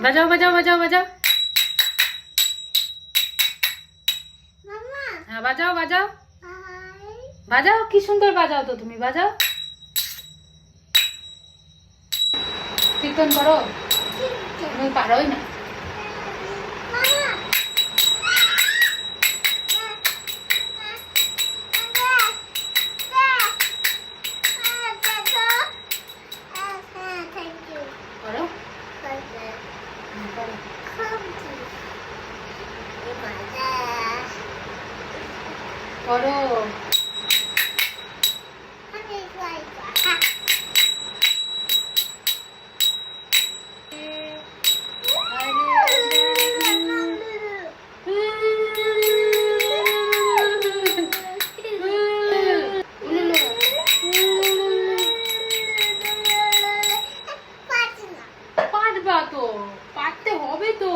বাজাও বাজাও বাজাও বাজাও। হ্যাঁ বাজাও বাজাও বাজাও, কি সুন্দর বাজাও তো তুমি, বাজাও। কীর্তন করো, তুমি পারোই না। করো করো। পারবা তো, পারতে হবে তো।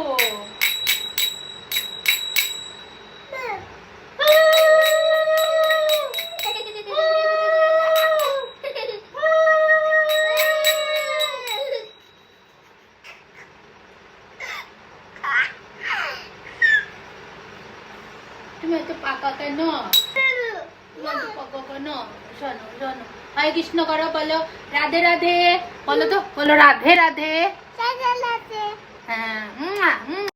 তুমি এত পাকা কেন, পাকা কেন? শোনো শোনো, হরে কৃষ্ণ করো, বলো রাধে রাধে, বলো তো, বলো রাধে রাধে। হ্যাঁ।